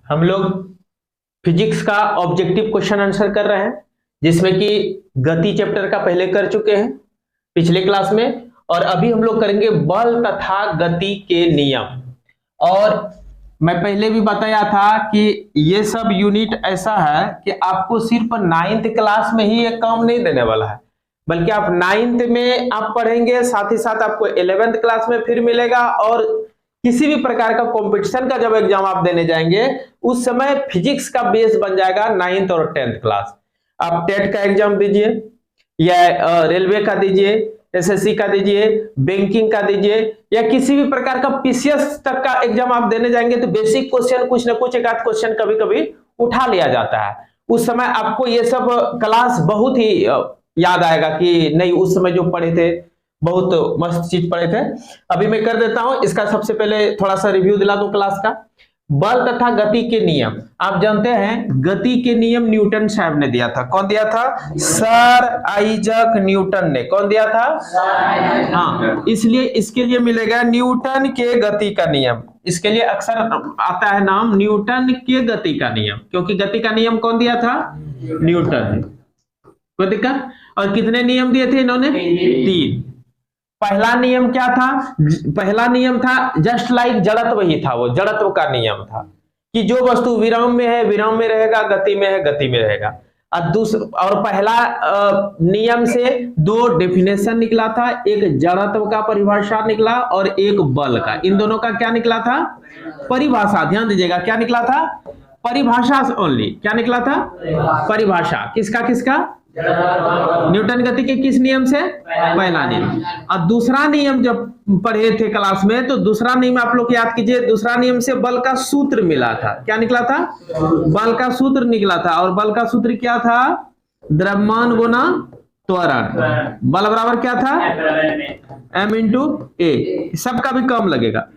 हम लोग फिजिक्स का ऑब्जेक्टिव क्वेश्चन आंसर कर रहे हैं, जिसमें कि गति चैप्टर का पहले कर चुके हैं पिछले क्लास में, और अभी हम लोग करेंगे बल तथा गति के नियम। और मैं पहले भी बताया था कि ये सब यूनिट ऐसा है कि आपको सिर्फ 9th क्लास में ही ये काम नहीं देने वाला है, बल्कि आप 9th में आप पढ़ेंगे, साथ ही साथ आपको 11th क्लास में फिर मिलेगा। और किसी भी प्रकार का कंपटीशन का जब एग्जाम आप देने जाएंगे, उस समय फिजिक्स का बेस बन जाएगा 9th और 10th क्लास। आप टेट का एग्जाम दीजिए, या रेलवे का दीजिए, एसएससी का दीजिए, बैंकिंग का दीजिए, या किसी भी प्रकार का पीसीएस तक का एग्जाम आप देने जाएंगे, तो बेसिक क्वेश्चन कुछ ना कुछ एक आध क्वेश्चन कभी कभी उठा लिया जाता है। उस समय आपको ये सब क्लास बहुत ही याद आएगा कि नहीं, उस समय जो पढ़े थे बहुत मस्त चीज पढ़े थे। अभी मैं कर देता हूं इसका, सबसे पहले थोड़ा सा रिव्यू दिला दूं क्लास का। बल तथा गति के नियम, आप जानते हैं गति के नियम न्यूटन साहब ने दिया था। कौन दिया था? सर आइजक न्यूटन ने। कौन दिया था? हाँ, इसलिए इसके लिए मिलेगा न्यूटन के गति का नियम। इसके लिए अक्सर आता है नाम न्यूटन के गति का नियम, क्योंकि गति का नियम कौन दिया था? न्यूटन ने। कोई दिक्कत? और कितने नियम दिए थे इन्होंने? 3। पहला नियम क्या था? पहला नियम था जस्ट लाइक जड़त्व ही था, वो जड़त्व का नियम था कि जो वस्तु विराम में है विराम में रहेगा, गति में है गति में रहेगा। और पहला नियम से 2 डेफिनेशन निकला था, एक जड़त्व का परिभाषा निकला और एक बल का। इन दोनों का क्या निकला था? परिभाषा। ध्यान दीजिएगा, क्या निकला था? परिभाषा ओनली। क्या निकला था? परिभाषा। किसका किसका? न्यूटन गति के किस नियम से? पहला नियम। और दूसरा नियम जब पढ़े थे क्लास में, तो दूसरा नियम आप लोग याद कीजिए, दूसरा नियम से बल का सूत्र मिला था। क्या निकला था? बल का सूत्र निकला था। और बल का सूत्र क्या था? द्रव्यमान गुना त्वरण। बल बराबर क्या था? m इंटू ए। सबका भी कम लगेगा।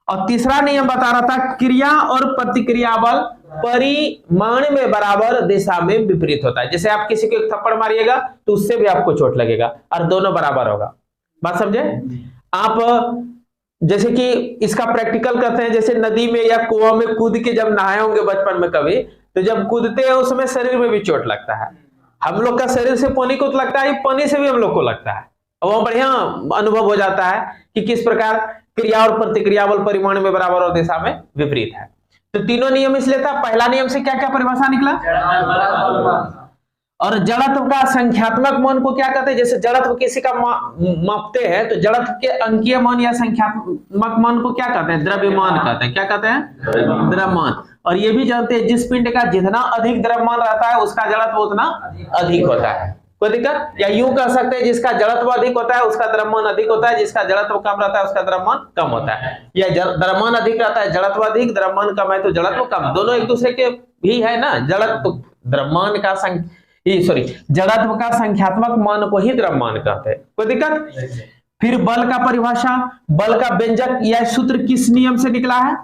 और तीसरा नियम बता रहा था क्रिया और प्रतिक्रिया बल परिमाण में बराबर दिशा में विपरीत होता है। जैसे आप किसी को एक थप्पड़ मारिएगा तो उससे भी आपको चोट लगेगा, और दोनों बराबर होगा। बात समझे? आप जैसे कि इसका प्रैक्टिकल करते हैं, जैसे नदी में या कुआं में कूद के जब नहाए होंगे बचपन में कभी, तो जब कूदते हैं उस समय शरीर में भी चोट लगता है। हम लोग का शरीर से पानी को लगता है, पानी से भी हम लोग को लगता है, और वो बढ़िया अनुभव हो जाता है कि किस प्रकार क्रिया और प्रतिक्रिया बल परिमाण में बराबर और दिशा में विपरीत है। तो तीनों नियम इसलिए था। पहला नियम से क्या क्या परिभाषा निकला? और जड़त्व का संख्यात्मक मान को क्या कहते हैं? जैसे जड़त्व किसी का मापते हैं, तो जड़त्व के अंकीय मान या संख्यात्मक मान को क्या कहते हैं? द्रव्यमान कहते हैं। क्या कहते हैं? द्रव्यमान। और ये भी जानते हैं जिस पिंड का जितना अधिक द्रव्यमान रहता है उसका जड़त्व उतना अधिक होता है। कोई दिक्कत? या यूं कह सकते हैं जिसका जड़त्व अधिक होता है उसका द्रव्यमान अधिक होता है, जिसका जड़त्व कम रहता है उसका द्रव्यमान कम होता है। या द्रव्यमान अधिक रहता है जड़त्व अधिक, द्रव्यमान कम है तो जड़त्व कम। दोनों एक दूसरे के भी है ना। जड़त्व द्रव्यमान का जड़त्व का संख्यात्मक मान को ही द्रव्यमान कहते हैं। कोई दिक्कत? फिर बल का परिभाषा, बल का व्यंजक या सूत्र किस नियम से निकला है?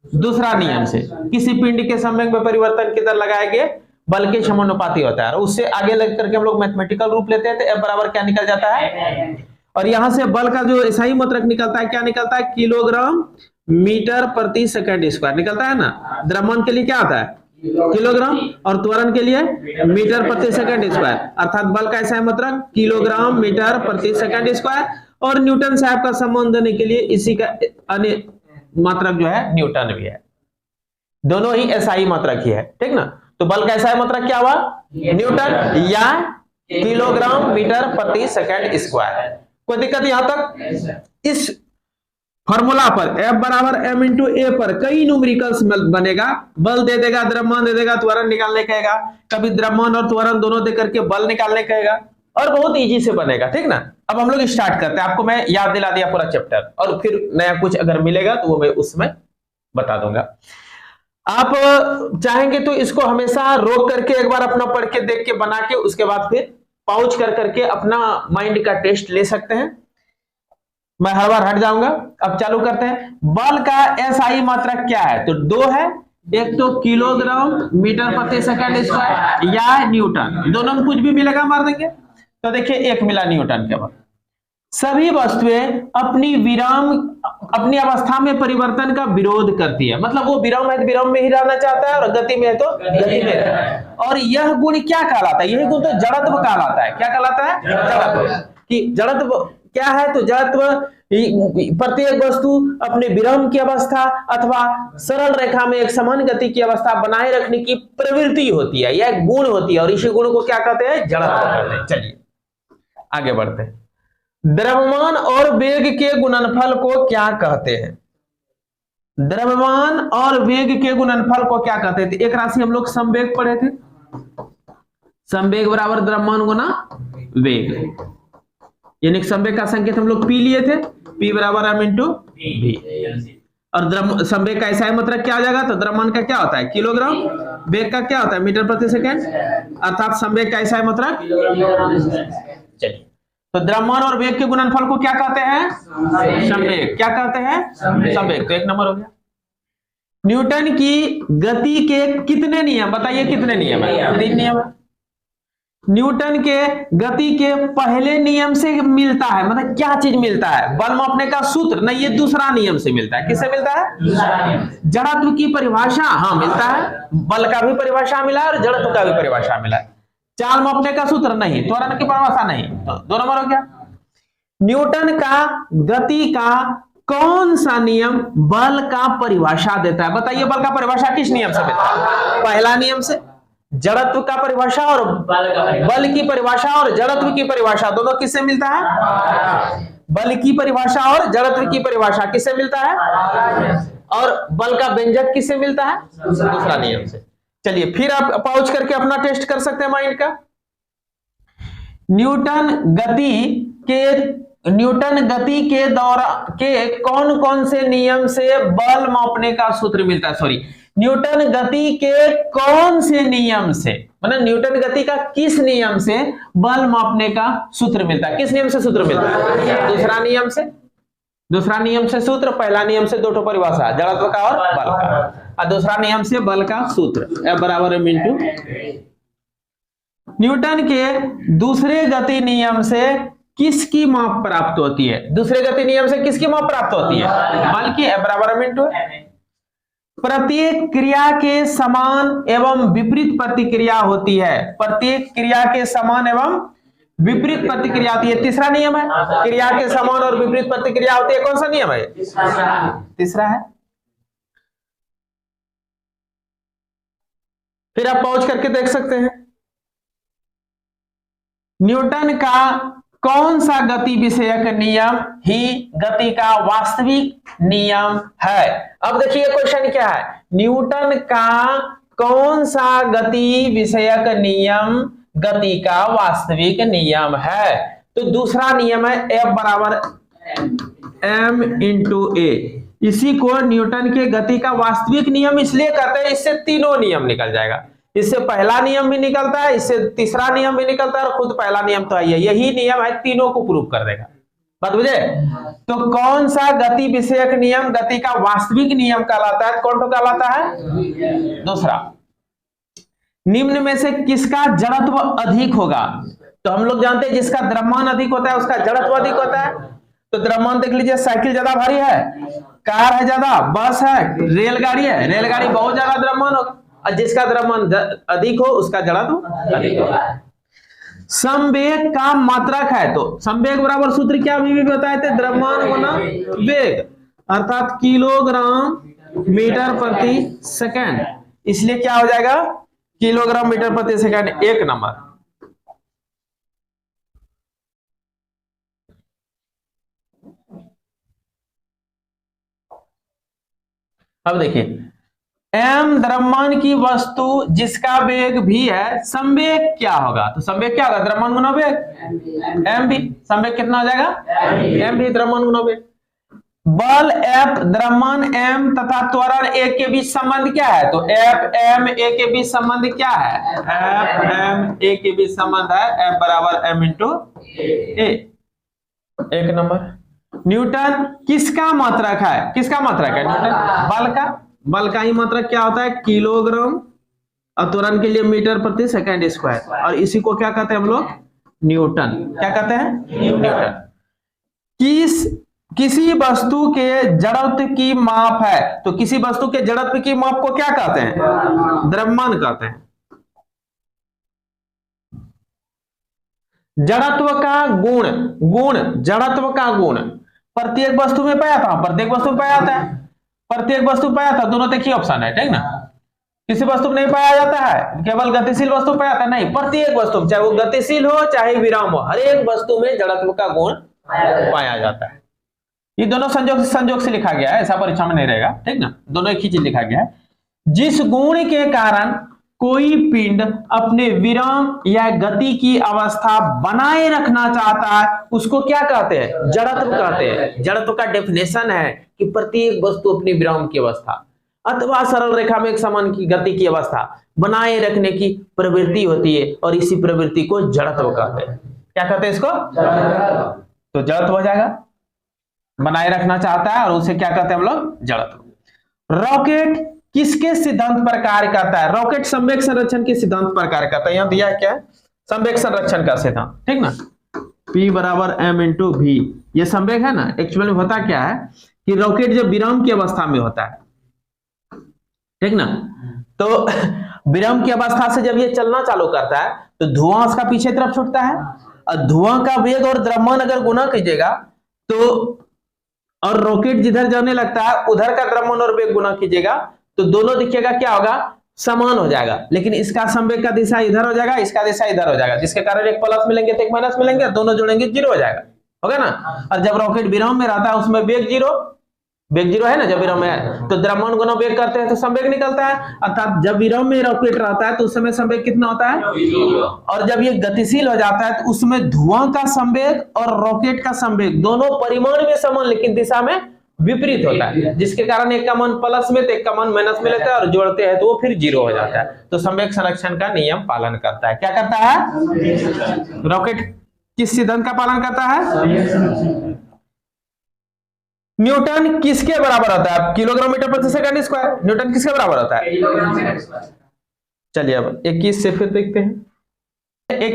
दूसरा नियम से। किसी पिंड के संवेग में परिवर्तन की दर लगाए गए बल के समानुपाती होता है। उससे आगे लग करके हम लोग मैथमेटिकल रूप लेते हैं, तो F बराबर क्या निकल जाता है? और यहां से बल का जो SI मात्रक निकलता है, क्या निकलता है? किलोग्राम मीटर प्रति सेकंड स्क्वायर निकलता है ना। द्रव्यमान के लिए क्या आता है? किलोग्राम, और त्वरण के लिए मीटर प्रति सेकंड स्क्वायर। अर्थात बल का SI मात्रक किलोग्राम मीटर प्रति सेकंड स्क्वायर। और न्यूटन साहब का संबंध देने के लिए इसी का अन्य मात्रक जो है न्यूटन भी है। दोनों ही SI मात्रक ही है, ठीक ना। तो बल का SI मात्रक क्या हुआ? न्यूटन या किलोग्राम मीटर प्रति सेकंड स्क्वायर। कोई दिक्कत यहां तक? इस फॉर्मूला पर F बराबर m इंटू ए पर कई न्यूमेरिकल्स बनेगा। बल दे देगा, द्रव्यमान दे देगा, त्वरण निकालने कहेगा, कभी द्रव्यमान और त्वरण दोनों दे करके बल निकालने कहेगा, और बहुत इजी से बनेगा, ठीक ना। अब हम लोग स्टार्ट करते हैं। आपको मैं याद दिला दिया पूरा चैप्टर, और फिर नया कुछ अगर मिलेगा तो वो मैं उसमें बता दूंगा। आप चाहेंगे तो इसको हमेशा रोक करके एक बार अपना पढ़ के देख के बना के उसके बाद फिर पाउच कर करके अपना माइंड का टेस्ट ले सकते हैं। मैं हर बार हट जाऊंगा। अब चालू करते हैं। बल का SI मात्रक क्या है? तो 2 है, एक तो किलोग्राम मीटर प्रति सेकंड स्क्वायर या न्यूटन, दोनों में कुछ भी मिलेगा मार देंगे। तो देखिए एक मिला न्यूटन के बाद। सभी वस्तुएं अपनी विराम अपनी अवस्था में परिवर्तन का विरोध करती है, मतलब वो विराम है तो विराम में ही रहना चाहता है और गति में है तो गति में रहना है। और यह गुण क्या कहलाता है? यही गुण तो जड़त्व कहलाता है। क्या कहलाता है? जड़त्व। कि जड़त्व क्या है? तो जड़त्व प्रत्येक वस्तु अपने विराम की अवस्था अथवा सरल रेखा में एक समान गति की अवस्था बनाए रखने की प्रवृत्ति होती है, यह एक गुण होती है, और इसी गुण को क्या कहते हैं? जड़त्व कहते हैं। चलिए आगे बढ़ते हैं। द्रव्यमान और वेग के गुणनफल को क्या कहते हैं? द्रव्यमान और वेग के गुणनफल को क्या कहते थे? एक राशि हम लोग संवेग पढ़े थे, संवेग बराबर द्रव्यमान गुना वेग, यानी संवेग का संकेत हम लोग पी लिए थे, P बराबर m इंटू वी। और संवेग का ऐसा मतलब क्या आ जाएगा? तो द्रव्यमान का क्या होता है? किलोग्राम, वेग का क्या होता है? मीटर प्रति सेकेंड, अर्थात संवेग का ऐसा मतलब। चलिए, तो द्रव्यमान और वेग के गुणनफल को क्या कहते हैं? संवेग। क्या कहते हैं? संवेग। तो एक नंबर हो गया। न्यूटन की गति के कितने नियम? बताइए कितने नियम है? 3 नियम है। न्यूटन के गति के पहले नियम से मिलता है, मतलब क्या चीज मिलता है? बल मापने का सूत्र नहीं, ये दूसरा नियम से मिलता है। किससे मिलता है? जड़त्व की परिभाषा, हाँ मिलता है। बल का भी परिभाषा मिला है और जड़त्व का भी परिभाषा मिला है। चाल मापने का सूत्र नहीं, त्वरण की परिभाषा नहीं। तो 2 नंबर हो गया। न्यूटन का गति का कौन सा नियम बल का परिभाषा देता है? बताइए बल का परिभाषा किस नियम से मिलता है? पहला नियम से। जड़त्व का परिभाषा और बल की परिभाषा और जड़त्व की परिभाषा दोनों किससे मिलता है? बल की परिभाषा और जड़त्व की परिभाषा किससे मिलता है? और बल का व्यंजक किससे मिलता है? दूसरा नियम से। चलिए फिर आप पहुंच करके अपना टेस्ट कर सकते हैं माइंड का। न्यूटन गति के दौरान के कौन कौन से नियम से बल मापने का सूत्र मिलता है? सॉरी, न्यूटन गति के कौन से नियम से, मतलब न्यूटन गति का किस नियम से बल मापने का सूत्र मिलता है? किस नियम से सूत्र मिलता है? दूसरा नियम से। दूसरा नियम से सूत्र, पहला नियम से 2 परिभाषा, जड़त्व का और बल का, और दूसरा नियम से बल का सूत्र F बराबर m इंटू। न्यूटन के दूसरे गति नियम से किसकी माप प्राप्त होती है? दूसरे गति नियम से किसकी माप प्राप्त होती है? बल की, F बराबर m इंटू। प्रत्येक क्रिया के समान एवं विपरीत प्रतिक्रिया होती है। प्रत्येक क्रिया के समान एवं विपरीत प्रतिक्रिया होती है, तीसरा नियम है। क्रिया के समान और विपरीत प्रतिक्रिया होती है, कौन सा नियम है? तीसरा है। फिर आप पहुंच करके देख सकते हैं, न्यूटन का कौन सा गति विषयक नियम ही गति का वास्तविक नियम है? अब देखिए क्वेश्चन क्या है, न्यूटन का कौन सा गति विषयक नियम गति का वास्तविक नियम है? तो दूसरा नियम है F बराबर m इंटू ए। इसी को न्यूटन के गति का वास्तविक नियम इसलिए कहते हैं, इससे तीनों नियम निकल जाएगा। इससे पहला नियम भी निकलता है, इससे तीसरा नियम भी निकलता है, और खुद पहला नियम तो है, यही नियम है, तीनों को प्रूव कर देगा। बात बुझे? तो कौन सा गति विषयक नियम गति का वास्तविक नियम कहलाता है? कौन तो कहलाता है? दूसरा। निम्न में से किसका जड़त्व अधिक होगा? तो हम लोग जानते हैं जिसका द्रव्यमान अधिक होता है उसका जड़त्व अधिक होता है। तो द्रव्यमान देख लीजिए, साइकिल ज्यादा भारी है, कार है ज्यादा, बस है, रेलगाड़ी है, रेलगाड़ी बहुत ज्यादा द्रव्यमान होगा, और जिसका द्रव्यमान अधिक हो उसका जड़त्व अधिक होगा। संवेग का मात्रक है, तो संवेग बराबर सूत्र क्या अभी भी बताए थे? द्रव्यमान गुना वेग, अर्थात किलोग्राम मीटर प्रति सेकंड। इसलिए क्या हो जाएगा? किलोग्राम मीटर प्रति सेकंड। एक नंबर। अब देखिए, m द्रव्यमान की वस्तु जिसका वेग v है, संवेग क्या होगा? तो संवेग क्या होगा? द्रव्यमान गुना वेग, m v। संवेग कितना हो जाएगा? m v द्रव्यमान गुना वेग। बल F, द्रव्यमान m तथा त्वरण a के बीच संबंध क्या है? तो F m a के बीच संबंध क्या है? F m a के बीच संबंध है F बराबर m इंटू a। एक नंबर। न्यूटन किसका मात्रक है? किसका मात्रक है? न्यूटन बल का। बल का ही मात्रक क्या होता है? किलोग्राम, और त्वरण के लिए मीटर प्रति सेकंड स्क्वायर, और इसी को क्या कहते हैं हम लोग? न्यूटन। क्या कहते हैं? न्यूटन। किस किसी वस्तु के जड़त्व की माप है, तो किसी वस्तु के जड़त्व की माप को क्या कहते हैं? द्रव्यमान कहते हैं। जड़त्व का गुण, जड़त्व का गुण प्रत्येक वस्तु में पाया था, प्रत्येक वस्तु में पाया जाता है, प्रत्येक वस्तु पाया था, दोनों तक ही ऑप्शन है, ठीक ना। किसी वस्तु में नहीं पाया जाता है, केवल गतिशील वस्तु पाया था, नहीं, प्रत्येक वस्तु, चाहे वो गतिशील हो चाहे विराम हो, हर एक वस्तु में जड़त्व का गुण पाया जाता है। ये दोनों संजोग से लिखा गया है, ऐसा परीक्षा में नहीं रहेगा, ठीक ना, दोनों एक ही चीज लिखा गया है। जिस गुण के कारण कोई पिंड अपने विराम या गति की अवस्था बनाए रखना चाहता है उसको क्या कहते हैं? जड़त्व कहते हैं। जड़त्व का डेफिनेशन है कि प्रत्येक वस्तु अपनी विराम की अवस्था अथवा सरल रेखा में एक समान की गति की अवस्था बनाए रखने की प्रवृत्ति होती है, और इसी प्रवृत्ति को जड़त्व कहते हैं। क्या कहते हैं इसको? तो जड़त्व हो जाएगा, बनाए रखना चाहता है, और उसे क्या कहते हैं हम लोग? जड़त्व। रॉकेट किसके सिद्धांत पर कार्य करता है? रॉकेट संवेग संरक्षण के सिद्धांत पर कार्य करता है। यहां दिया है क्या है? संवेग संरक्षण का सिद्धांत, ठीक ना। P बराबर m इंटू v, ये संवेग है ना। एक्चुअली में होता क्या है कि रॉकेट जब विराम की अवस्था में होता है, ठीक ना, तो विराम की अवस्था से जब ये चलना चालू करता है तो धुआं उसका पीछे तरफ छूटता है, और धुआं का वेग और द्रव्यमान अगर गुना कीजिएगा तो, और रॉकेट जिधर जाने लगता है उधर का द्रव्यमान और वेग गुना कीजिएगा तो दोनों देखिएगा क्या होगा? समान हो जाएगा। लेकिन इसका संवेग का दिशा इधर हो जाएगा, इसका दिशा इधर हो जाएगा, जिसके कारण एक प्लस मिलेंगे तो एक माइनस मिलेंगे, दोनों जोड़ेंगे जीरो हो जाएगा, होगा ना। और जब रॉकेट विराम में रहता है उसमें वेग जीरो है ना, जब विराम में है तो द्रव्यमान गुना वेग करते हैं तो संवेग निकलता है। अर्थात जब विराम में रॉकेट रहता है तो उस समय संवेग कितना होता है? और जब ये गतिशील हो जाता है तो उसमें धुआं का संवेग और रॉकेट का संवेग दोनों परिमाण में समान लेकिन दिशा में विपरीत होता है, जिसके कारण एक का मान प्लस में तो एक का मान माइनस में लेता है, और जोड़ते हैं तो वो फिर जीरो हो जाता है। तो संवेग संरक्षण का नियम पालन करता है। क्या करता है? रॉकेट किस सिद्धांत का पालन करता है? न्यूटन किसके बराबर होता है? किलोग्राम मीटर प्रति सेकंड स्क्वायर। न्यूटन किसके बराबर होता है? चलिए अब 21 से फिर देखते हैं।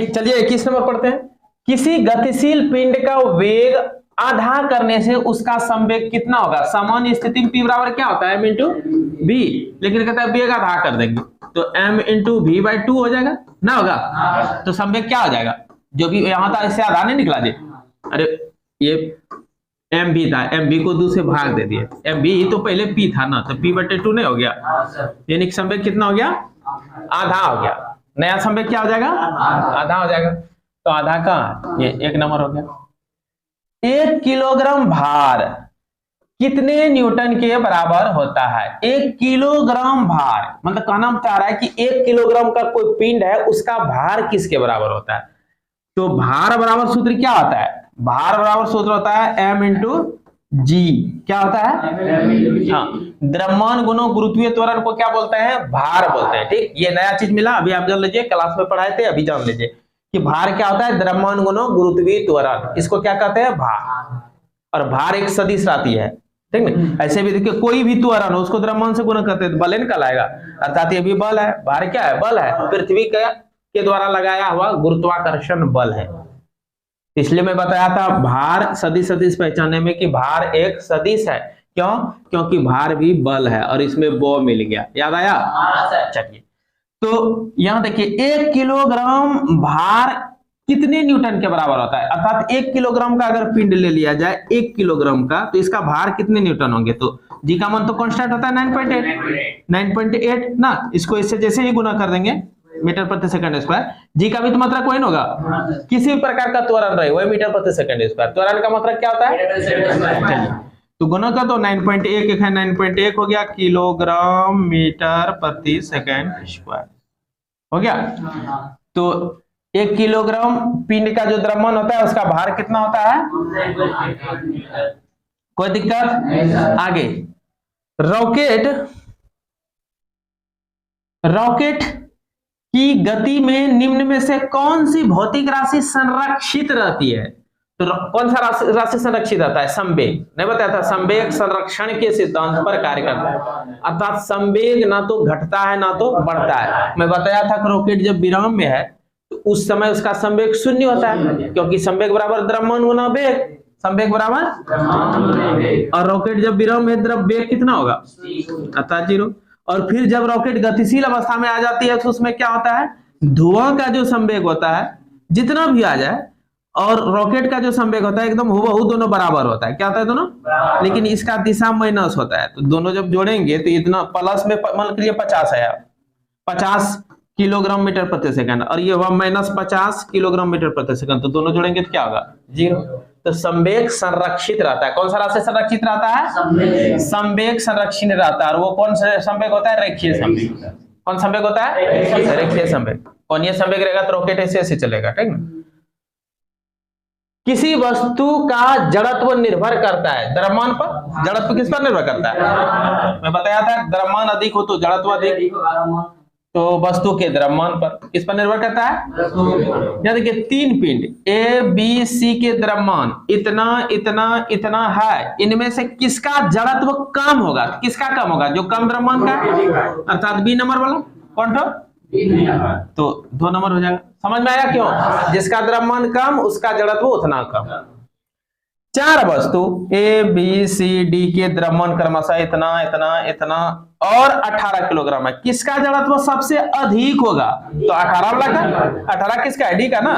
चलिए 21 नंबर पढ़ते हैं। किसी गतिशील पिंड का वेग आधा करने से उसका संवेग कितना होगा? सामान्य स्थिति में P बराबर क्या होता है? m इंटू v, लेकिन कहता है वेग आधा कर देंगे तो m इंटू v बाई 2 हो जाएगा ना, होगा तो संवेग क्या हो जाएगा? जो भी यहां था इससे आधा नहीं निकला जी, अरे ये mv था, mv को 2 से भाग दे दिए, mv तो पहले p था ना, तो p बटे 2 नहीं हो गया, यानी संवेग कितना हो गया? आधा हो गया। नया संवेग क्या हो जाएगा? आधा हो जाएगा। तो आधा का ये 1 नंबर हो गया। 1 किलोग्राम भार कितने न्यूटन के बराबर होता है? 1 किलोग्राम भार मतलब कहना चाह रहा है कि 1 किलोग्राम का कोई पिंड है उसका भार किसके बराबर होता है? तो भार बराबर सूत्र क्या होता है? भार बराबर सूत्र होता है m इंटू जी। क्या होता है? हाँ, द्रव्यमान गुणों गुरुत्वीय त्वरण को क्या बोलते हैं? भार बोलते हैं। ठीक, ये नया चीज मिला, अभी आप जान लीजिए, क्लास में पढ़ाए थे, अभी जान लीजिए कि भार क्या होता है? द्रव्यमान गुणों गुरुत्वीय त्वरण, इसको क्या कहते हैं? भार। और भार एक सदिश राशि है, ठीक ना। ऐसे भी देखिए कोई भी त्वरण हो उसको द्रव्यमान से गुणा करते हैं तो बल निकल आएगा, अर्थात ये भी बल है। भार क्या है? बल है, पृथ्वी के द्वारा लगाया हुआ गुरुत्वाकर्षण बल है। इसलिए मैं बताया था भार सदिश पहचानने में कि भार एक सदिश है। क्यों? क्योंकि भार भी बल है और इसमें वो मिल गया, याद आया? चलिए, तो यहां देखिए 1 किलोग्राम भार कितने न्यूटन के बराबर होता है? अर्थात 1 किलोग्राम का अगर पिंड ले लिया जाए 1 किलोग्राम का, तो इसका भार कितने न्यूटन होंगे? तो जी का मान तो कांस्टेंट होता है 9.8 ना, इसको इससे जैसे ही गुना कर देंगे मीटर प्रति सेकंड स्क्वायर, जी का भी तो मात्रक वही होगा, किसी भी प्रकार का त्वरण रहे वही मीटर प्रति सेकंड स्क्वायर। त्वरण का मात्रक क्या होता है? तो गुना का तो 9.1 है, 9.1 हो गया किलोग्राम मीटर प्रति सेकंड स्क्वायर हो गया। तो 1 किलोग्राम पिंड का जो द्रव्यमान होता है उसका भार कितना होता है? कोई दिक्कत? आगे रॉकेट की गति में निम्न में से कौन सी भौतिक राशि संरक्षित रहती है? तो कौन सा राशि संरक्षित रहता है? संवेग। नहीं बताया था? संवेग संरक्षण के सिद्धांत पर कार्य करता है, अर्थात संवेग ना तो घटता है ना तो बढ़ता है। मैं बताया था कि रॉकेट जब विराम में है तो उस समय उसका संवेग 0 होता है, क्योंकि संवेग बराबर द्रव्यमान गुना वेग। संवेग बराबर, और रॉकेट जब विराम में द्रव वेग कितना होगा, अर्थात 0। और फिर जब रॉकेट गतिशील अवस्था में आ जाती है तो उसमें क्या होता है, धुआं का जो संवेग होता है जितना भी आ जाए और रॉकेट का जो संवेग होता है एकदम हुबहू दोनों बराबर होता है। क्या होता है दोनों, लेकिन इसका दिशा माइनस होता है, तो दोनों जब जोड़ेंगे तो इतना प्लस में मान लीजिए 50 है, 50 किलोग्राम मीटर प्रति सेकंड, और ये हुआ माइनस 50 किलोग्राम मीटर प्रति सेकंड, तो दोनों जोड़ेंगे तो क्या होगा, 0। तो संवेग संरक्षित रहता है। कौन सा राशि संरक्षित रहता है, संवेग संरक्षित रहता है। और वो कौन सा संवेग होता है, रेखीय संवेग। कौन संवेग होता है, रेखीय संवेग। कोणीय संवेग रहेगा तो रॉकेट ऐसे ऐसे चलेगा, ठीक ना। किसी वस्तु का जड़त्व निर्भर करता है द्रव्यमान पर। जड़त्व किस पर निर्भर करता है, मैं बताया था, द्रव्यमान अधिक हो तो जड़त्व अधिक, तो वस्तु के द्रव्यमान पर किस पर निर्भर करता है। यानी कि 3 पिंड ए बी सी के द्रव्यमान इतना इतना इतना है, इनमें से किसका जड़त्व कम होगा, किसका कम होगा, जो कम द्रव्यमान का, अर्थात बी नंबर वाला। कौन ठो, तो 2 नंबर हो जाएगा। समझ में आया क्यों, जिसका द्रव्यमान कम उसका जड़त्व उतना कम। 4 वस्तु ए बी सी डी के द्रव्यमान क्रमशः इतना इतना इतना और 18 किलोग्राम है, किसका जड़त्व सबसे अधिक होगा, तो 18 वाला का, 18 किसका है, डी का ना,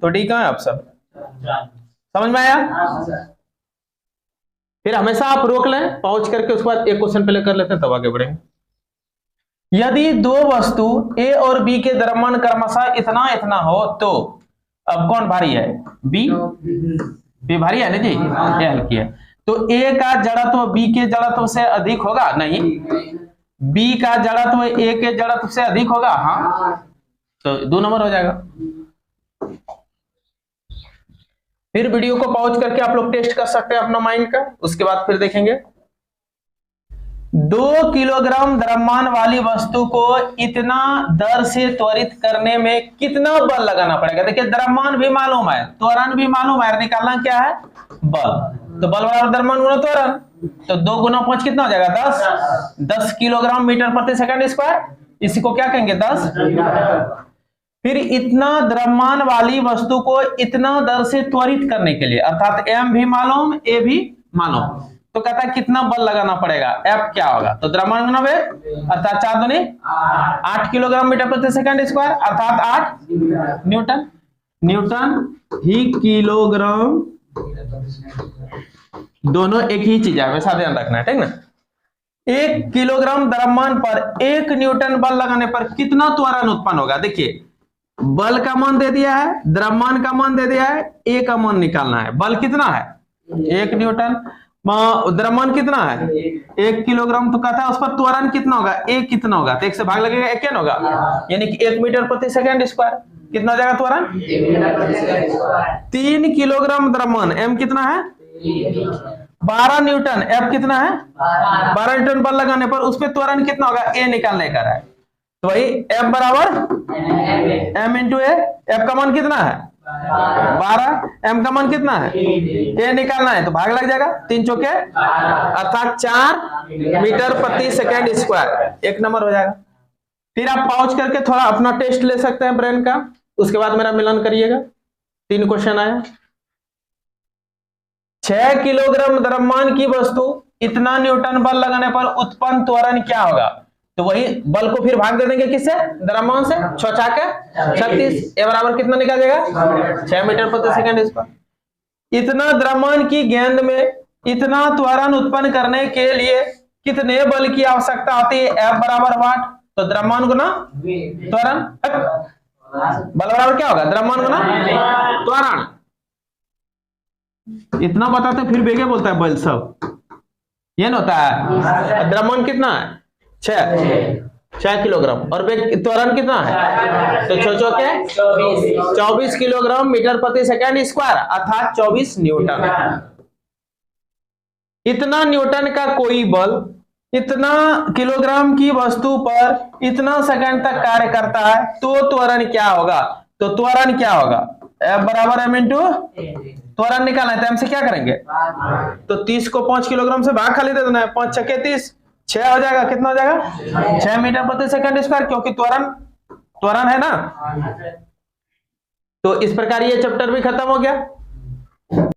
तो डी का है ऑप्शन। समझ में आया। फिर हमेशा आप रोक लें, पहुंच करके उसके बाद एक क्वेश्चन पहले कर लेते हैं तब आगे बढ़ेंगे। यदि 2 वस्तु ए और बी के द्रव्यमान क्रमशः इतना इतना हो तो अब कौन भारी है, बी, बी भारी है ना जी, ये हल्की है, तो ए का जड़त्व बी के जड़त्व से अधिक होगा, नहीं, बी का जड़त्व ए के जड़त्व से अधिक होगा, हाँ, तो 2 नंबर हो जाएगा। फिर वीडियो को पॉज करके आप लोग टेस्ट कर सकते हैं अपना माइंड का, उसके बाद फिर देखेंगे। 2 किलोग्राम द्रव्यमान वाली वस्तु को इतना दर से त्वरित करने में कितना बल लगाना पड़ेगा। देखिए द्रव्यमान भी मालूम है, त्वरण भी मालूम है, निकालना क्या है, बल। तो बल बराबर द्रव्यमान गुना त्वरण, तो 2 गुना 5 कितना हो जाएगा, 10 किलोग्राम मीटर प्रति सेकंड स्क्वायर। इसी को क्या कहेंगे, 10। फिर इतना द्रव्यमान वाली वस्तु को इतना दर से त्वरित करने के लिए, अर्थात एम भी मालूम ए भी मालूम, तो कहता है कितना बल लगाना पड़ेगा, एफ क्या होगा, तो द्रव्यमान गुना वेग, अर्थात 4 दूनी 8 किलोग्राम मीटर प्रति सेकंड स्क्वायर, अर्थात 8 न्यूटन। न्यूटन ही किलोग्राम, दोनों एक ही चीज है, वैसा ध्यान रखना है, ठीक ना। 1 किलोग्राम द्रव्यमान पर 1 न्यूटन बल लगाने पर कितना त्वरण उत्पन्न होगा। देखिए बल का मान दे दिया है, द्रव्यमान का मान दे दिया है, ए का मान निकालना है। बल कितना है, 1 न्यूटन, द्रव्यमान कितना है 1 किलोग्राम, तो कहता है उस पर त्वरण कितना होगा, ए कितना होगा, तो 1 से भाग लगेगा, 1 होगा, यानी कि 1 मीटर प्रति सेकंड स्क्वायर। कितना जाएगा त्वरण, 3 किलोग्राम द्रव्यमान, एम कितना है 12 न्यूटन, एफ कितना है 12 न्यूटन बल लगाने पर उस पर त्वरण कितना होगा, ए निकालने का है, तो वही एफ बराबर एम इंटू ए। एफ का मान कितना है 12, एम का मान कितना है, ए निकालना है, तो भाग लग जाएगा, 3 चौके अर्थात 4 मीटर प्रति सेकेंड स्क्वायर, 1 नंबर हो जाएगा। फिर आप पॉज करके थोड़ा अपना टेस्ट ले सकते हैं ब्रेन का, उसके बाद मेरा मिलान करिएगा। 3 क्वेश्चन आया। 6 किलोग्राम द्रव्यमान की वस्तु इतना न्यूटन बल लगाने पर उत्पन्न त्वरण क्या होगा, तो वही बल को फिर भाग दे देंगे किससे, द्रव्यमान से, 6 छाके 36, ए बराबर कितना निकल जाएगा 6 मीटर प्रति सेकंड स्क्वायर। इतना द्रव्यमान की गेंद में इतना त्वरण उत्पन्न करने के लिए कितने बल की आवश्यकता होती है, एफ बराबर वाट, तो द्रव्यमान गुना त्वरण, बल बराबर क्या होगा, द्रव्यमान गुना त्वरण। इतना बताते फिर बेगे बोलता है बल सब, ये ना होता है। द्रव्यमान कितना है 6 किलोग्राम और त्वरण कितना है, तो 6 चौके 24 किलोग्राम मीटर प्रति सेकंड स्क्वायर, अर्थात 24 न्यूटन। इतना न्यूटन का कोई बल इतना किलोग्राम की वस्तु पर इतना सेकंड तक कार्य करता है, तो त्वरण क्या होगा, तो त्वरण क्या होगा, एफ बराबर एम इंटू, त्वरण निकालना है तो एम से क्या करेंगे, तो 30 को 5 किलोग्राम से भाग खाली दे देना है, 5 छक्के 30, 6 हो जाएगा, कितना हो जाएगा 6 मीटर प्रति सेकंड स्क्वायर, क्योंकि त्वरण है ना। तो इस प्रकार ये चैप्टर भी खत्म हो गया।